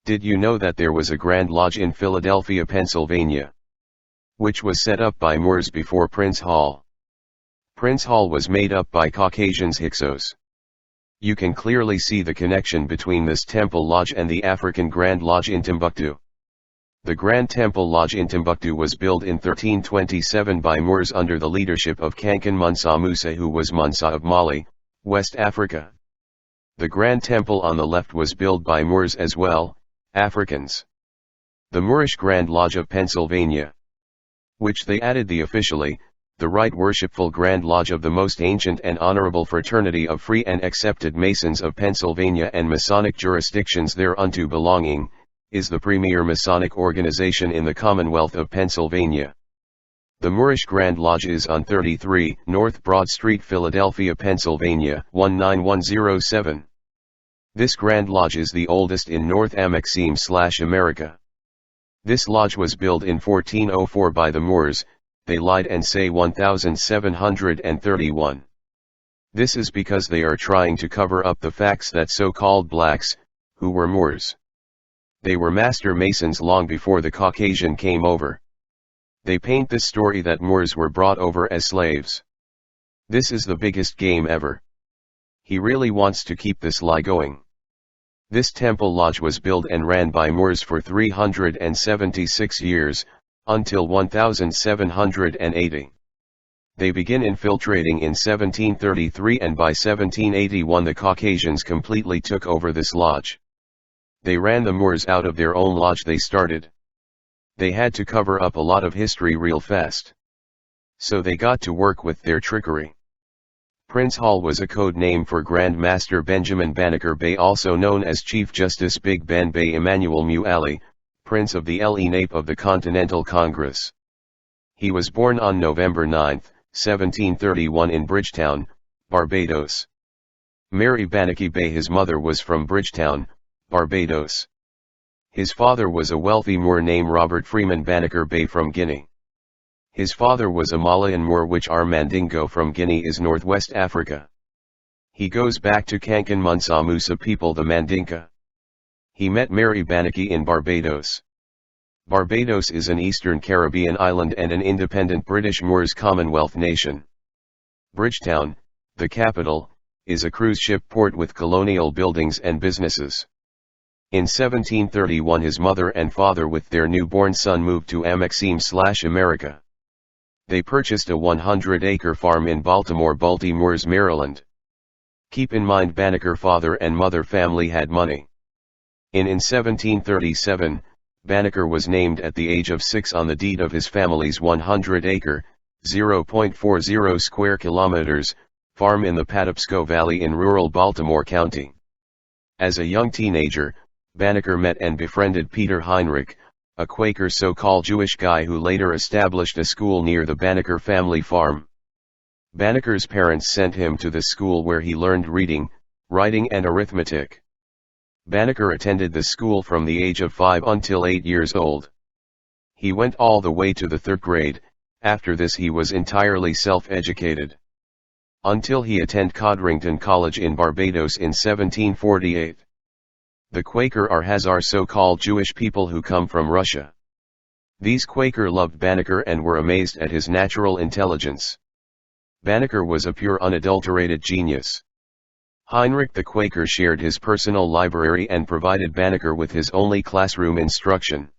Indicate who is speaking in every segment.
Speaker 1: Did you know that there was a Grand Lodge in Philadelphia, Pennsylvania, which was set up by Moors before Prince Hall? Prince Hall was made up by Caucasians Hyksos. You can clearly see the connection between this temple lodge and the African Grand Lodge in Timbuktu. The Grand Temple Lodge in Timbuktu was built in 1327 by Moors under the leadership of Kankan Musa Musa, who was Musa of Mali, West Africa. The Grand Temple on the left was built by Moors as well, Africans. The Moorish Grand Lodge of Pennsylvania, which they added the officially, the Right Worshipful Grand Lodge of the most ancient and honorable fraternity of free and accepted Masons of Pennsylvania and Masonic jurisdictions thereunto belonging, is the premier Masonic organization in the Commonwealth of Pennsylvania. The Moorish Grand Lodge is on 33 North Broad Street, Philadelphia, Pennsylvania, 19107. This Grand Lodge is the oldest in North America. This lodge was built in 1404 by the Moors. They lied and say 1731. This is because they are trying to cover up the facts that so-called blacks, who were Moors, they were master masons long before the Caucasian came over. They paint this story that Moors were brought over as slaves. This is the biggest game ever. He really wants to keep this lie going. This temple lodge was built and ran by Moors for 376 years, until 1780. They begin infiltrating in 1733, and by 1781 the Caucasians completely took over this lodge. They ran the Moors out of their own lodge they started. They had to cover up a lot of history real fast. So they got to work with their trickery. Prince Hall was a code name for Grand Master Benjamin Banneker Bey, also known as Chief Justice Big Ben Bey Emmanuel Muali, Prince of the Nape of the Continental Congress. He was born on November 9, 1731 in Bridgetown, Barbados. Mary Banneker Bey, his mother, was from Bridgetown, Barbados. His father was a wealthy Moor named Robert Freeman Banneker Bey from Guinea. His father was a Malayan Moor, which are Mandingo from Guinea is northwest Africa. He goes back to Kankan Musa Musa people, the Mandinka. He met Mary Banneker in Barbados. Barbados is an Eastern Caribbean island and an independent British Moors Commonwealth nation. Bridgetown, the capital, is a cruise ship port with colonial buildings and businesses. In 1731 his mother and father with their newborn son moved to America. They purchased a 100-acre farm in Baltimore, Maryland. Keep in mind, Banneker father and mother family had money. In 1737, Banneker was named at the age of 6 on the deed of his family's 100-acre, 0.40 square kilometers, farm in the Patapsco Valley in rural Baltimore County. As a young teenager, Banneker met and befriended Peter Heinrich, a Quaker so-called Jewish guy who later established a school near the Banneker family farm. Banneker's parents sent him to the school where he learned reading, writing and arithmetic. Banneker attended the school from the age of 5 until 8 years old. He went all the way to the 3rd grade. After this he was entirely self-educated. Until he attended Codrington College in Barbados in 1748. The Quaker are so-called Jewish people who come from Russia. These Quaker loved Banneker and were amazed at his natural intelligence. Banneker was a pure unadulterated genius. Heinrich the Quaker shared his personal library and provided Banneker with his only classroom instruction.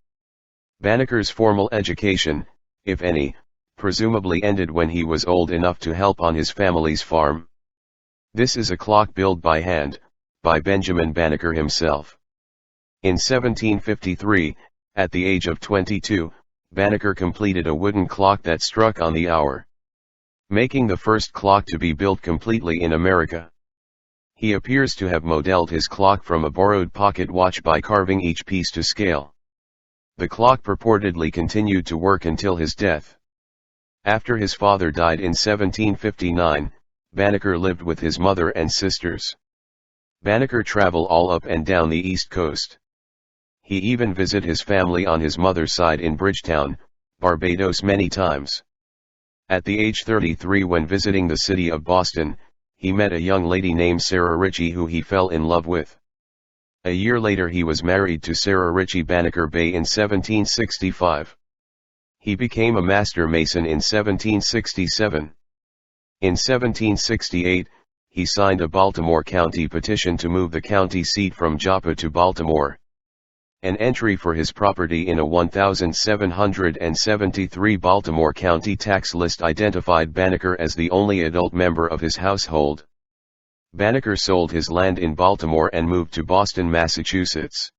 Speaker 1: Banneker's formal education, if any, presumably ended when he was old enough to help on his family's farm. This is a clock built by hand, by Benjamin Banneker himself. In 1753, at the age of 22, Banneker completed a wooden clock that struck on the hour, making the first clock to be built completely in America. He appears to have modeled his clock from a borrowed pocket watch by carving each piece to scale. The clock purportedly continued to work until his death. After his father died in 1759, Banneker lived with his mother and sisters. Banneker traveled all up and down the East Coast. He even visited his family on his mother's side in Bridgetown, Barbados many times. At the age 33, when visiting the city of Boston, he met a young lady named Sarah Ritchie who he fell in love with. A year later he was married to Sarah Ritchie Banneker Bay in 1765. He became a master mason in 1767. In 1768, he signed a Baltimore County petition to move the county seat from Joppa to Baltimore. An entry for his property in a 1773 Baltimore County tax list identified Banneker as the only adult member of his household. Banneker sold his land in Baltimore and moved to Boston, Massachusetts.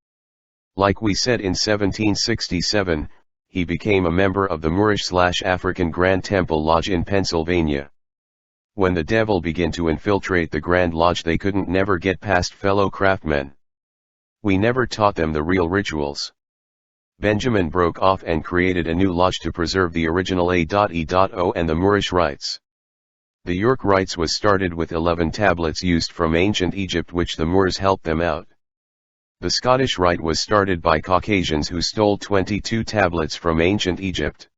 Speaker 1: Like we said in 1767, he became a member of the Moorish/African Grand Temple Lodge in Pennsylvania. When the devil began to infiltrate the Grand Lodge, they couldn't never get past fellow craftsmen. We never taught them the real rituals. Benjamin broke off and created a new lodge to preserve the original A.E.O. and the Moorish rites. The York rites was started with 11 tablets used from ancient Egypt which the Moors helped them out. The Scottish rite was started by Caucasians who stole 22 tablets from ancient Egypt.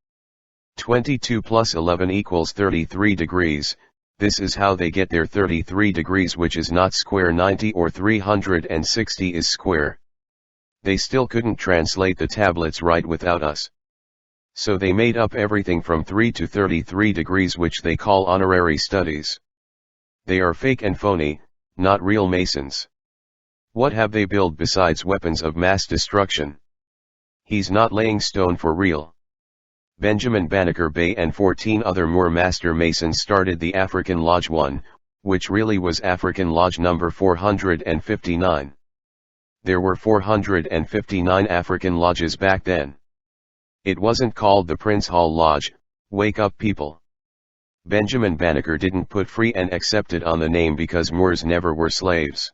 Speaker 1: 22 plus 11 equals 33 degrees, this is how they get their 33 degrees, which is not square. 90 or 360 is square. They still couldn't translate the tablets right without us. So they made up everything from 3 to 33 degrees, which they call honorary studies. They are fake and phony, not real Masons. What have they built besides weapons of mass destruction? He's not laying stone for real. Benjamin Banneker Bay and 14 other Moor Master Masons started the African Lodge 1, which really was African Lodge number 459. There were 459 African lodges back then. It wasn't called the Prince Hall Lodge. Wake up, people. Benjamin Banneker didn't put free and accepted on the name because Moors never were slaves.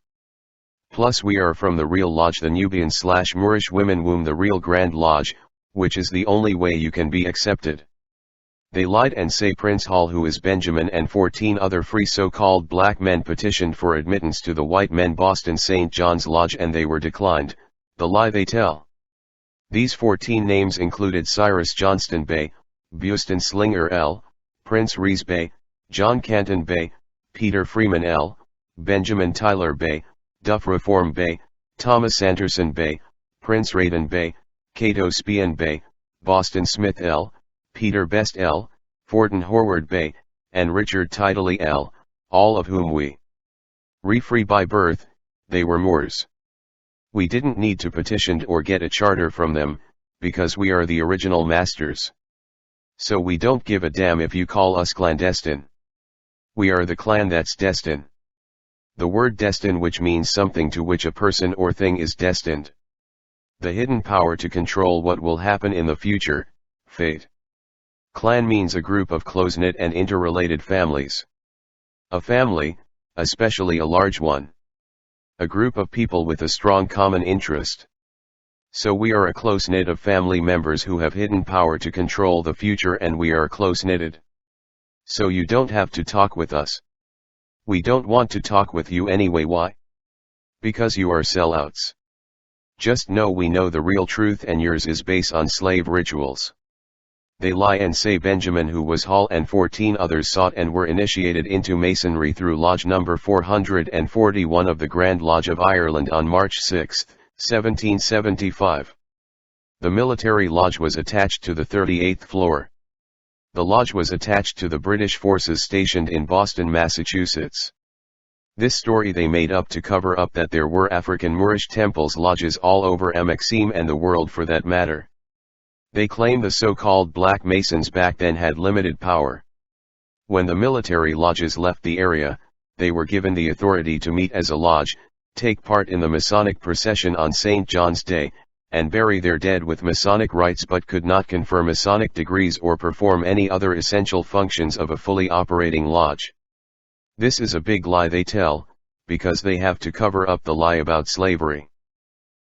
Speaker 1: Plus we are from the real lodge, the Nubian/Moorish women womb, the real Grand Lodge, which is the only way you can be accepted. They lied and say Prince Hall, who is Benjamin, and 14 other free so-called black men petitioned for admittance to the white men Boston St. John's Lodge and they were declined. The lie they tell. These 14 names included Cyrus Johnston Bay, Buston Slinger L., Prince Rees Bay, John Canton Bay, Peter Freeman L., Benjamin Tyler Bay, Duff Reform Bay, Thomas Anderson Bay, Prince Radin Bay, Cato Spian Bay, Boston Smith L., Peter Best L., Fortin Horward Bay, and Richard Tidley L., all of whom we free by birth. They were Moors. We didn't need to petition or get a charter from them, because we are the original masters. So we don't give a damn if you call us clandestine. We are the clan that's destined. The word destined, which means something to which a person or thing is destined. The hidden power to control what will happen in the future, fate. Clan means a group of close-knit and interrelated families. A family, especially a large one. A group of people with a strong common interest. So we are a close-knit of family members who have hidden power to control the future, and we are close-knitted. So you don't have to talk with us. We don't want to talk with you anyway. Why? Because you are sellouts. Just know we know the real truth, and yours is based on slave rituals. They lie and say Benjamin, who was Hall, and 14 others sought and were initiated into Masonry through Lodge number 441 of the Grand Lodge of Ireland on March 6, 1775. The military lodge was attached to the 38th floor. The lodge was attached to the British forces stationed in Boston, Massachusetts. This story they made up to cover up that there were African Moorish temples lodges all over Maxim and the world for that matter. They claim the so-called Black Masons back then had limited power. When the military lodges left the area, they were given the authority to meet as a lodge, take part in the Masonic procession on St. John's Day, and bury their dead with Masonic rites, but could not confer Masonic degrees or perform any other essential functions of a fully operating lodge. This is a big lie they tell, because they have to cover up the lie about slavery.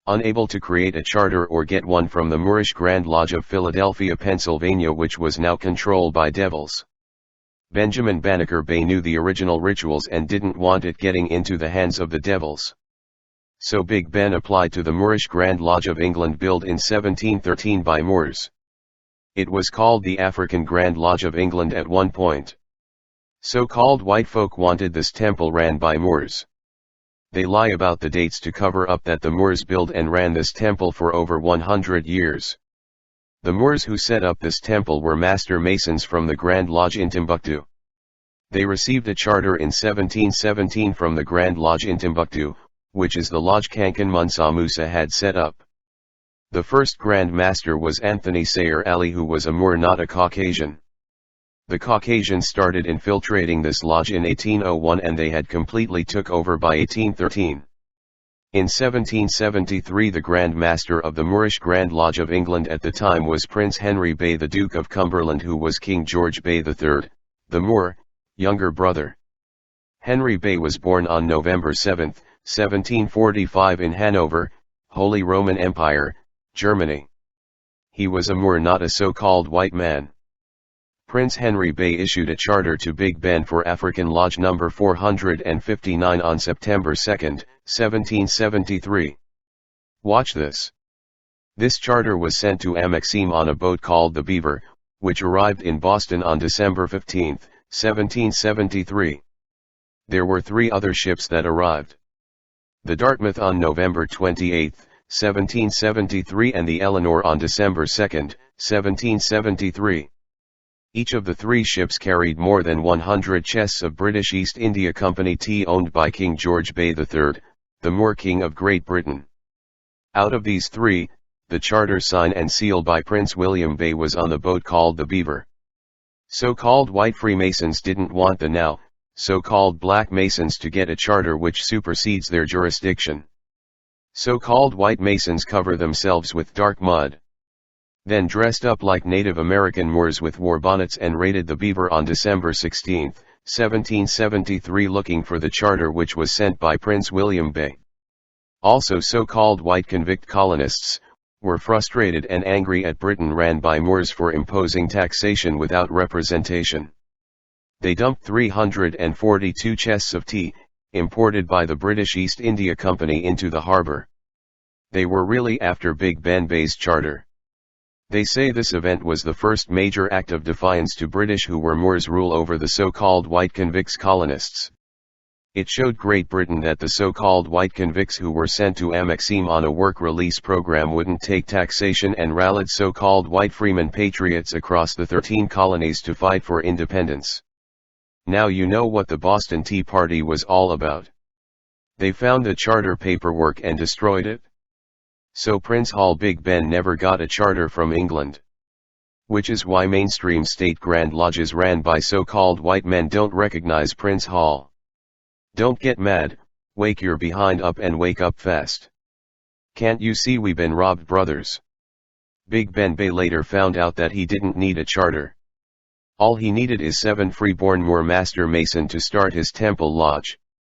Speaker 1: Unable to create a charter or get one from the Moorish Grand Lodge of Philadelphia, Pennsylvania, which was now controlled by devils. Benjamin Banneker Bay knew the original rituals and didn't want it getting into the hands of the devils. So Big Ben applied to the Moorish Grand Lodge of England, built in 1713 by Moors. It was called the African Grand Lodge of England at one point. So-called white folk wanted this temple ran by Moors. They lie about the dates to cover up that the Moors built and ran this temple for over 100 years. The Moors who set up this temple were master masons from the Grand Lodge in Timbuktu. They received a charter in 1717 from the Grand Lodge in Timbuktu, which is the lodge Kankan Musa Musa had set up. The first Grand Master was Anthony Sayer Ali, who was a Moor, not a Caucasian. The Caucasians started infiltrating this lodge in 1801 and they had completely took over by 1813. In 1773 the Grand Master of the Moorish Grand Lodge of England at the time was Prince Henry Bey, the Duke of Cumberland, who was King George Bey III, the Moor, younger brother. Henry Bey was born on November 7, 1745 in Hanover, Holy Roman Empire, Germany. He was a Moor, not a so-called white man. Prince Henry Bey issued a charter to Big Ben for African Lodge number 459 on September 2, 1773. Watch this. This charter was sent to Amaxim on a boat called the Beaver, which arrived in Boston on December 15, 1773. There were 3 other ships that arrived. The Dartmouth on November 28, 1773 and the Eleanor on December 2, 1773. Each of the 3 ships carried more than 100 chests of British East India Company tea owned by King George Bey III, the Moor King of Great Britain. Out of these 3, the charter sign and seal by Prince William Bey was on the boat called the Beaver. So-called white Freemasons didn't want the now so-called black Masons to get a charter which supersedes their jurisdiction. So-called white Masons cover themselves with dark mud. Then dressed up like Native American Moors with war bonnets and raided the Beaver on December 16, 1773, looking for the charter which was sent by Prince William Bey. Also so-called white convict colonists were frustrated and angry at Britain ran by Moors for imposing taxation without representation. They dumped 342 chests of tea, imported by the British East India Company, into the harbour. They were really after Big Ben Bey's charter. They say this event was the first major act of defiance to British who were Moors' rule over the so-called white convicts colonists. It showed Great Britain that the so-called white convicts who were sent to Amaxim on a work release program wouldn't take taxation and rallied so-called white freemen patriots across the 13 colonies to fight for independence. Now you know what the Boston Tea Party was all about. They found the charter paperwork and destroyed it. So Prince Hall Big Ben never got a charter from England. Which is why mainstream state Grand Lodges ran by so-called white men don't recognize Prince Hall. Don't get mad, wake your behind up and wake up fast. Can't you see we been robbed, brothers? Big Ben Bey later found out that he didn't need a charter. All he needed is 7 free-born Moor master mason to start his temple lodge.